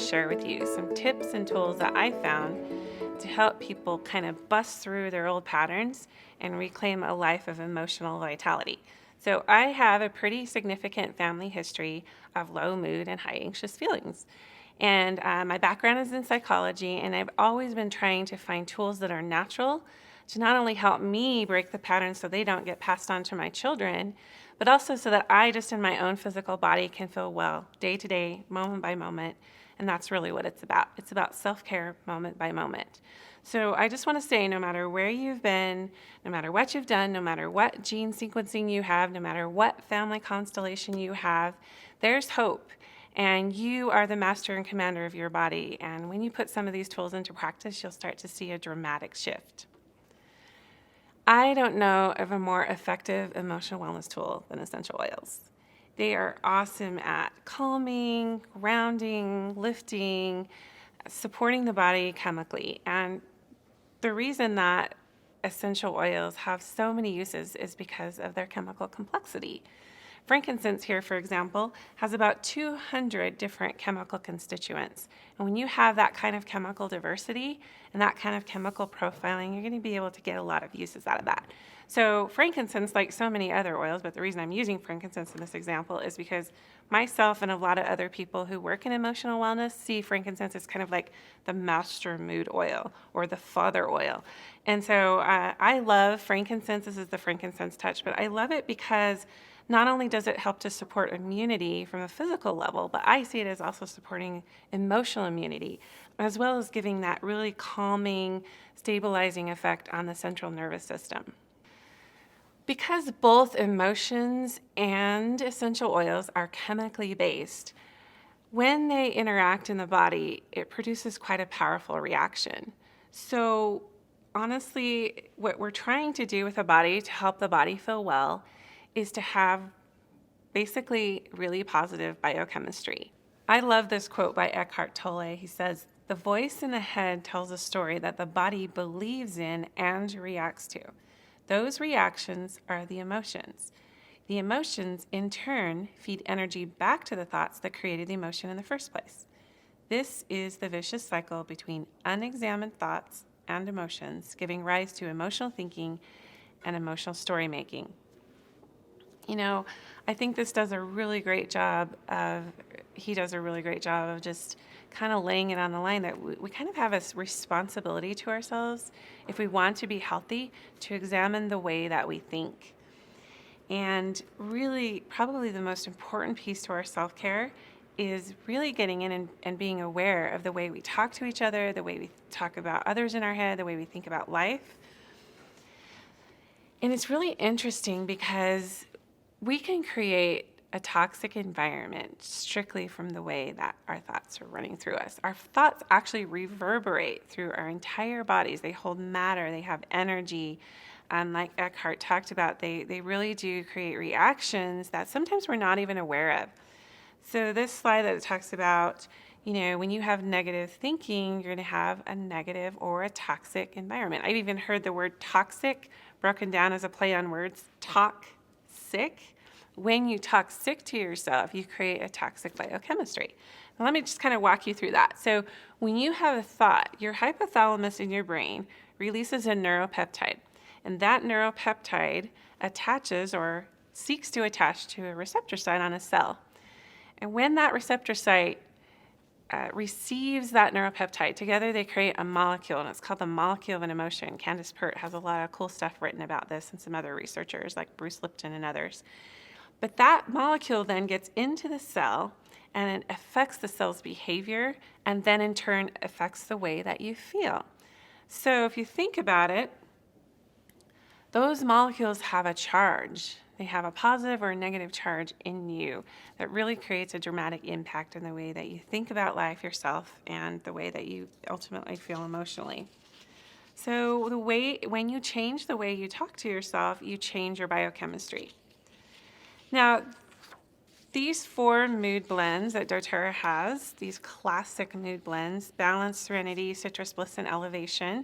share with you some tips and tools that I found to help people kind of bust through their old patterns and reclaim a life of emotional vitality. So, I have a pretty significant family history of low mood and high anxious feelings. And my background is in psychology, and I've always been trying to find tools that are natural to not only help me break the patterns so they don't get passed on to my children, but also so that I just in my own physical body can feel well day to day, moment by moment. And that's really what it's about. It's about self-care moment by moment. So I just want to say, no matter where you've been, no matter what you've done, no matter what gene sequencing you have, no matter what family constellation you have, there's hope. And you are the master and commander of your body. And when you put some of these tools into practice, you'll start to see a dramatic shift. I don't know of a more effective emotional wellness tool than essential oils. They are awesome at calming, grounding, lifting, supporting the body chemically. And the reason that essential oils have so many uses is because of their chemical complexity. Frankincense here, for example, has about 200 different chemical constituents. And when you have that kind of chemical diversity and that kind of chemical profiling, you're going to be able to get a lot of uses out of that. So frankincense, like so many other oils, but the reason I'm using frankincense in this example is because myself and a lot of other people who work in emotional wellness see frankincense as kind of like the master mood oil or the father oil. And so I love frankincense. This is the frankincense touch, but I love it because not only does it help to support immunity from a physical level, but I see it as also supporting emotional immunity, as well as giving that really calming, stabilizing effect on the central nervous system. Because both emotions and essential oils are chemically based, when they interact in the body, it produces quite a powerful reaction. So honestly, what we're trying to do with the body to help the body feel well is to have basically really positive biochemistry. I love this quote by Eckhart Tolle. He says, "The voice in the head tells a story that the body believes in and reacts to. Those reactions are the emotions. The emotions, in turn, feed energy back to the thoughts that created the emotion in the first place. This is the vicious cycle between unexamined thoughts and emotions, giving rise to emotional thinking and emotional story making." You know, I think this does a really great job of, he does a really great job of just kind of laying it on the line that we kind of have a responsibility to ourselves, if we want to be healthy, to examine the way that we think. And really, probably the most important piece to our self-care is really getting in and being aware of the way we talk to each other, the way we talk about others in our head, the way we think about life. And it's really interesting because we can create a toxic environment strictly from the way that our thoughts are running through us. Our thoughts actually reverberate through our entire bodies. They hold matter, they have energy. Like Eckhart talked about, they really do create reactions that sometimes we're not even aware of. So this slide that talks about, when you have negative thinking, you're going to have a negative or a toxic environment. I've even heard the word toxic broken down as a play on words, talk sick. When you talk sick to yourself, you create a toxic biochemistry. Now, let me just kind of walk you through that. So when you have a thought, your hypothalamus in your brain releases a neuropeptide, and that neuropeptide attaches or seeks to attach to a receptor site on a cell. And when that receptor site receives that neuropeptide, together they create a molecule, and it's called the molecule of an emotion. Candace Pert has a lot of cool stuff written about this, and some other researchers like Bruce Lipton and others. But that molecule then gets into the cell, and it affects the cell's behavior, and then in turn affects the way that you feel. So if you think about it, those molecules have a charge. They have a positive or a negative charge in you that really creates a dramatic impact in the way that you think about life yourself and the way that you ultimately feel emotionally. So when you change the way you talk to yourself, you change your biochemistry. Now, these 4 mood blends that doTERRA has, these classic mood blends, balance, serenity, citrus, bliss, and elevation,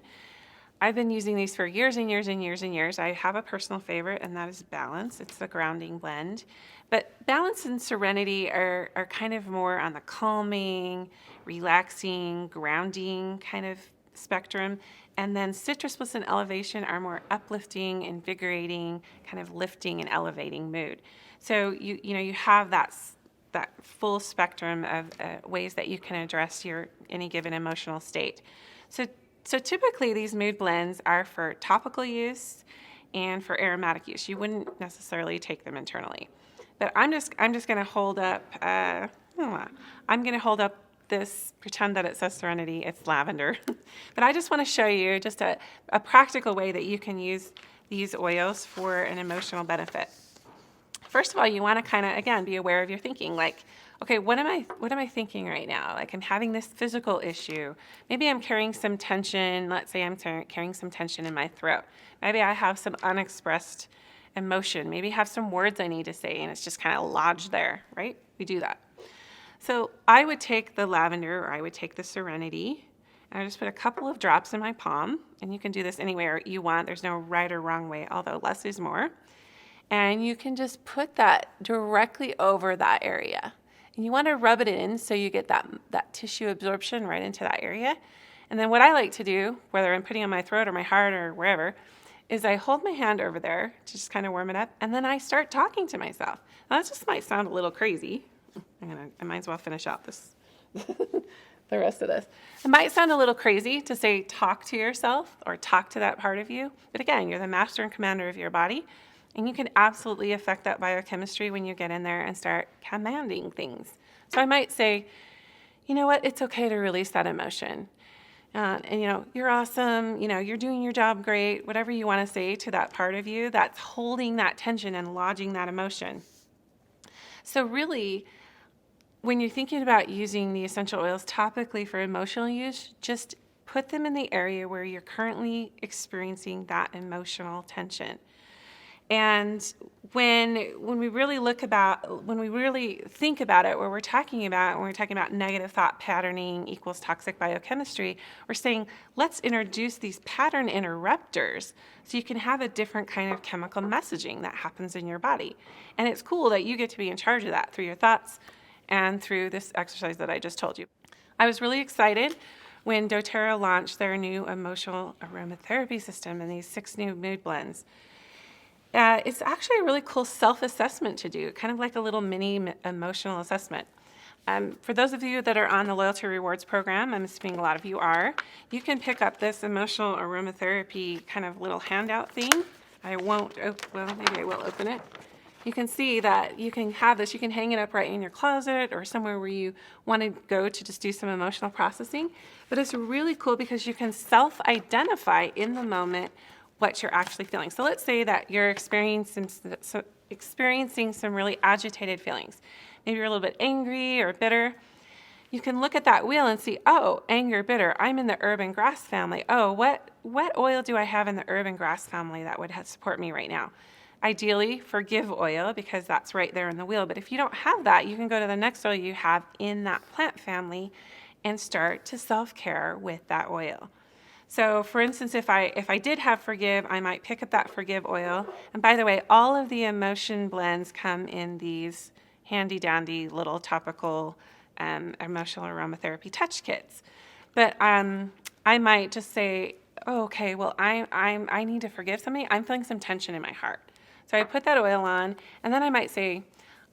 I've been using these for years and years and years and years. I have a personal favorite, and that is Balance. It's the grounding blend. But Balance and Serenity are kind of more on the calming, relaxing, grounding kind of spectrum. And then Citrus Bliss and Elevation are more uplifting, invigorating, kind of lifting and elevating mood. So you have that full spectrum of ways that you can address your any given emotional state. So typically these mood blends are for topical use and for aromatic use. You wouldn't necessarily take them internally. But I'm just going to hold up. I'm going to hold up this. Pretend that it says Serenity. It's lavender. But I just want to show you just a practical way that you can use these oils for an emotional benefit. First of all, you want to kind of, again, be aware of your thinking. Like, okay, what am I thinking right now? Like, I'm having this physical issue. Maybe I'm carrying some tension. Let's say I'm carrying some tension in my throat. Maybe I have some unexpressed emotion. Maybe I have some words I need to say, and it's just kind of lodged there, right? We do that. So I would take the lavender, or I would take the Serenity, and I just put a couple of drops in my palm. And you can do this anywhere you want. There's no right or wrong way, although less is more. And you can just put that directly over that area. And you want to rub it in so you get that tissue absorption right into that area. And then what I like to do, whether I'm putting it on my throat or my heart or wherever, is I hold my hand over there to just kind of warm it up, and then I start talking to myself. Now, that just might sound a little crazy. I might as well finish out this the rest of this. It might sound a little crazy to say talk to yourself or talk to that part of you. But again, you're the master and commander of your body. And you can absolutely affect that biochemistry when you get in there and start commanding things. So I might say, you know what, it's okay to release that emotion. And you're awesome, you're doing your job great, whatever you want to say to that part of you that's holding that tension and lodging that emotion. So really, when you're thinking about using the essential oils topically for emotional use, just put them in the area where you're currently experiencing that emotional tension. And when we really think about it, when we're talking about negative thought patterning equals toxic biochemistry, we're saying, let's introduce these pattern interrupters so you can have a different kind of chemical messaging that happens in your body. And it's cool that you get to be in charge of that through your thoughts and through this exercise that I just told you. I was really excited when doTERRA launched their new emotional aromatherapy system and these 6 new mood blends. It's actually a really cool self-assessment to do, kind of like a little mini emotional assessment. For those of you that are on the Loyalty Rewards program, I'm assuming a lot of you are, you can pick up this emotional aromatherapy kind of little handout thing. I won't, maybe I will open it. You can see that you can have this, you can hang it up right in your closet or somewhere where you want to go to just do some emotional processing. But it's really cool because you can self-identify in the moment what you're actually feeling. So let's say that you're experiencing some really agitated feelings. Maybe you're a little bit angry or bitter. You can look at that wheel and see, oh, anger, bitter. I'm in the herb and grass family. Oh, what oil do I have in the herb and grass family that would support me right now? Ideally, forgive oil, because that's right there in the wheel. But if you don't have that, you can go to the next oil you have in that plant family and start to self-care with that oil. So for instance, if I did have forgive, I might pick up that forgive oil. And by the way, all of the emotion blends come in these handy dandy little topical emotional aromatherapy touch kits. But I might just say, oh, okay, well, I need to forgive somebody. I'm feeling some tension in my heart. So I put that oil on, and then I might say,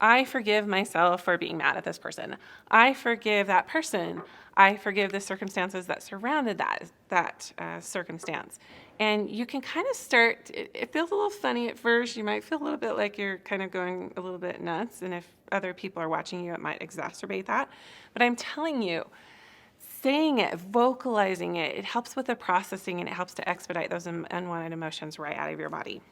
I forgive myself for being mad at this person. I forgive that person. I forgive the circumstances that surrounded that circumstance. And you can kind of start, it feels a little funny at first. You might feel a little bit like you're kind of going a little bit nuts. And if other people are watching you, it might exacerbate that. But I'm telling you, saying it, vocalizing it, it helps with the processing, and it helps to expedite those unwanted emotions right out of your body.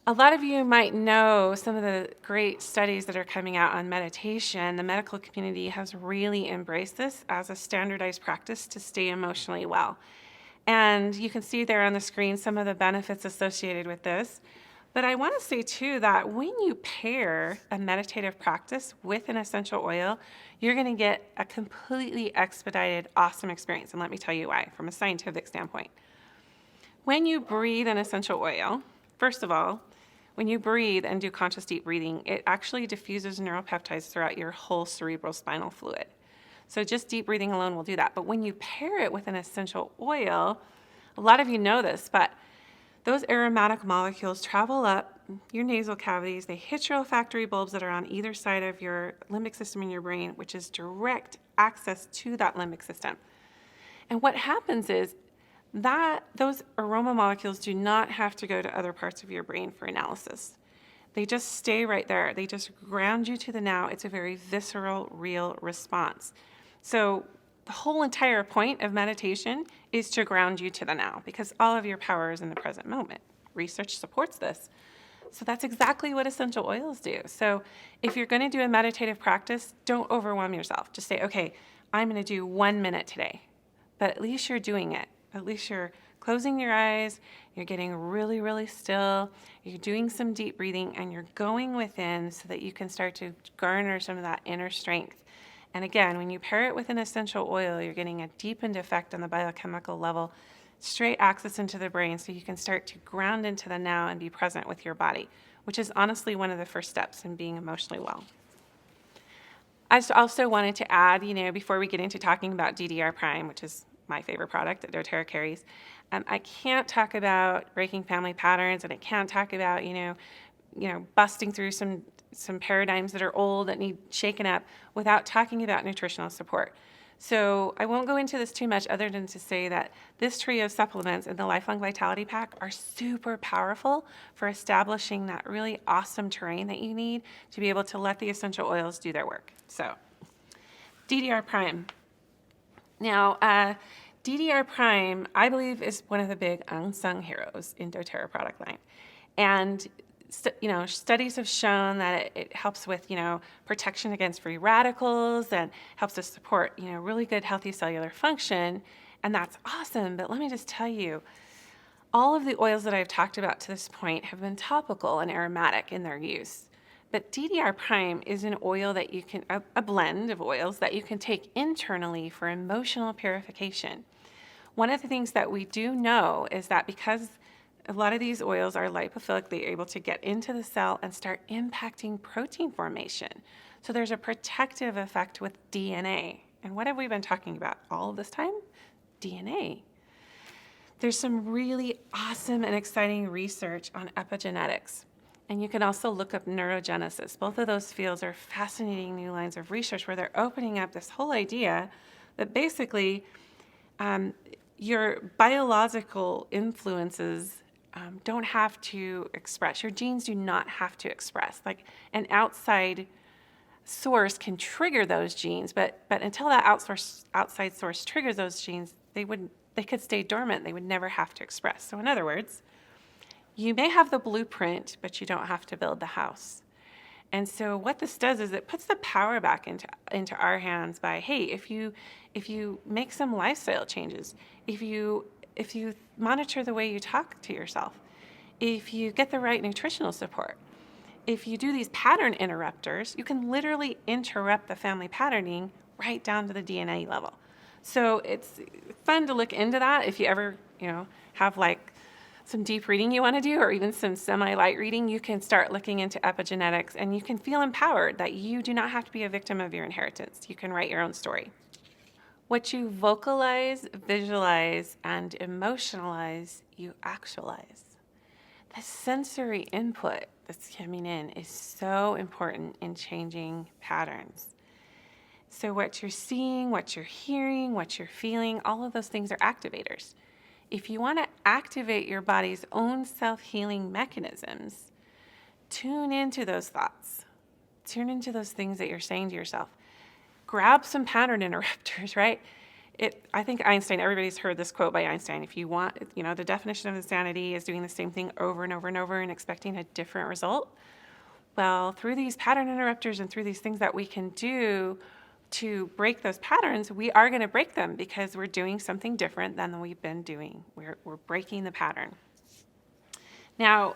A lot of you might know some of the great studies that are coming out on meditation. The medical community has really embraced this as a standardized practice to stay emotionally well. And you can see there on the screen some of the benefits associated with this. But I want to say too that when you pair a meditative practice with an essential oil, you're going to get a completely expedited, awesome experience. And let me tell you why, from a scientific standpoint. When you breathe an essential oil, first of all, when you breathe and do conscious deep breathing, it actually diffuses neuropeptides throughout your whole cerebral spinal fluid. So just deep breathing alone will do that. But when you pair it with an essential oil, a lot of you know this, but those aromatic molecules travel up your nasal cavities. They hit your olfactory bulbs that are on either side of your limbic system in your brain, which is direct access to that limbic system. And what happens is that those aroma molecules do not have to go to other parts of your brain for analysis. They just stay right there. They just ground you to the now. It's a very visceral, real response. So the whole entire point of meditation is to ground you to the now, because all of your power is in the present moment. Research supports this. So that's exactly what essential oils do. So if you're going to do a meditative practice, don't overwhelm yourself. Just say, okay, I'm going to do 1 minute today. But at least you're doing it. At least you're closing your eyes, you're getting really, really still, you're doing some deep breathing, and you're going within so that you can start to garner some of that inner strength. And again, when you pair it with an essential oil, you're getting a deepened effect on the biochemical level, straight access into the brain, so you can start to ground into the now and be present with your body, which is honestly one of the first steps in being emotionally well. I just also wanted to add, before we get into talking about DDR Prime, which is my favorite product that doTERRA carries, I can't talk about breaking family patterns, and I can't talk about, busting through some paradigms that are old that need shaken up without talking about nutritional support. So I won't go into this too much other than to say that this trio of supplements in the Lifelong Vitality Pack are super powerful for establishing that really awesome terrain that you need to be able to let the essential oils do their work. So DDR Prime. Now, DDR Prime, I believe, is one of the big unsung heroes in doTERRA product line. And studies have shown that it helps with, protection against free radicals and helps to support, really good healthy cellular function. And that's awesome. But let me just tell you, all of the oils that I've talked about to this point have been topical and aromatic in their use. But DDR Prime is an oil that you can, a blend of oils that you can take internally for emotional purification. One of the things that we do know is that because a lot of these oils are lipophilic, they're able to get into the cell and start impacting protein formation. So there's a protective effect with DNA. And what have we been talking about all of this time? DNA. There's some really awesome and exciting research on epigenetics. And you can also look up neurogenesis. Both of those fields are fascinating new lines of research where they're opening up this whole idea that basically your biological influences don't have to express. Your genes do not have to express. Like an outside source can trigger those genes, but until that outside source triggers those genes, they could stay dormant. They would never have to express. So in other words, you may have the blueprint, but you don't have to build the house. And so what this does is it puts the power back into our hands by, hey, if you make some lifestyle changes, if you monitor the way you talk to yourself, if you get the right nutritional support, if you do these pattern interrupters, you can literally interrupt the family patterning right down to the DNA level. So it's fun to look into that if you ever, have like some deep reading you want to do, or even some semi-light reading. You can start looking into epigenetics, and you can feel empowered that you do not have to be a victim of your inheritance. You can write your own story. What you vocalize, visualize, and emotionalize, you actualize. The sensory input that's coming in is so important in changing patterns. So what you're seeing, what you're hearing, what you're feeling, all of those things are activators. If you want to activate your body's own self-healing mechanisms, tune into those thoughts. Tune into those things that you're saying to yourself. Grab some pattern interrupters, right? I think Einstein, everybody's heard this quote by Einstein. If you want, the definition of insanity is doing the same thing over and over and over and expecting a different result. Well, through these pattern interrupters and through these things that we can do to break those patterns, we are going to break them because we're doing something different than we've been doing. We're breaking the pattern. Now,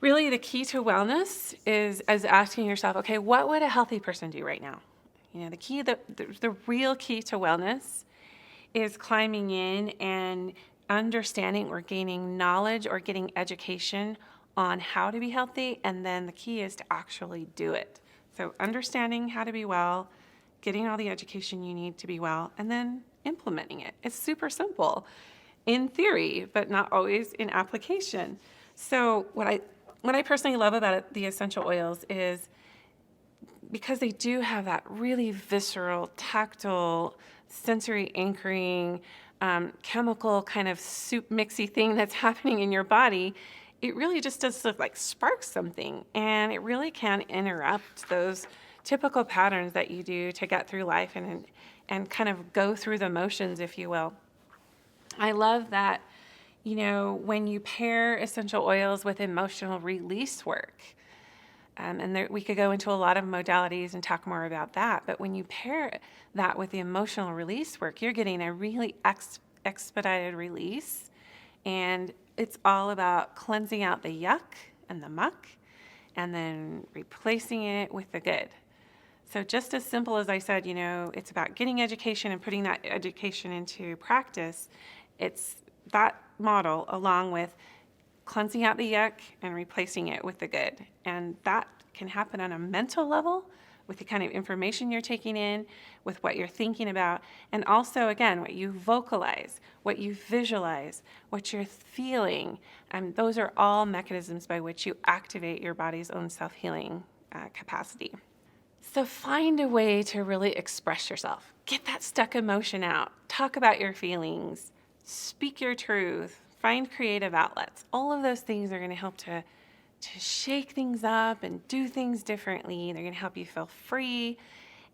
really the key to wellness is asking yourself, okay, what would a healthy person do right now? The real key to wellness is climbing in and understanding or gaining knowledge or getting education on how to be healthy, and then the key is to actually do it. So understanding how to be well, getting all the education you need to be well, and then implementing it. It's super simple in theory, but not always in application. So what I personally love about the essential oils is because they do have that really visceral, tactile, sensory anchoring, chemical kind of soup mixy thing that's happening in your body, it really just does sort of like spark something, and it really can interrupt those typical patterns that you do to get through life and kind of go through the motions, if you will. I love that, when you pair essential oils with emotional release work, and there, we could go into a lot of modalities and talk more about that. But when you pair that with the emotional release work, you're getting a really expedited release. And it's all about cleansing out the yuck and the muck and then replacing it with the good. So just as simple as I said, it's about getting education and putting that education into practice. It's that model along with cleansing out the yuck and replacing it with the good. And that can happen on a mental level with the kind of information you're taking in, with what you're thinking about, and also, again, what you vocalize, what you visualize, what you're feeling. And those are all mechanisms by which you activate your body's own self-healing capacity. So find a way to really express yourself. Get that stuck emotion out. Talk about your feelings. Speak your truth. Find creative outlets. All of those things are going to help to shake things up and do things differently. They're going to help you feel free.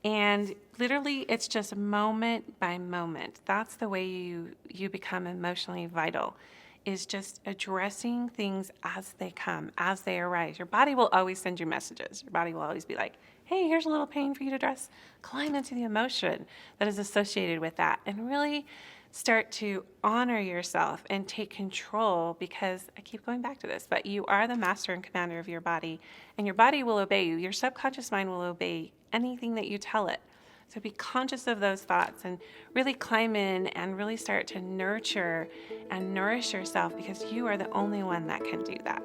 And literally, it's just moment by moment. That's the way you become emotionally vital, is just addressing things as they come, as they arise. Your body will always send you messages. Your body will always be like, hey, here's a little pain for you to address. Climb into the emotion that is associated with that and really start to honor yourself and take control, because I keep going back to this, but you are the master and commander of your body, and your body will obey you. Your subconscious mind will obey anything that you tell it. So be conscious of those thoughts and really climb in and really start to nurture and nourish yourself, because you are the only one that can do that.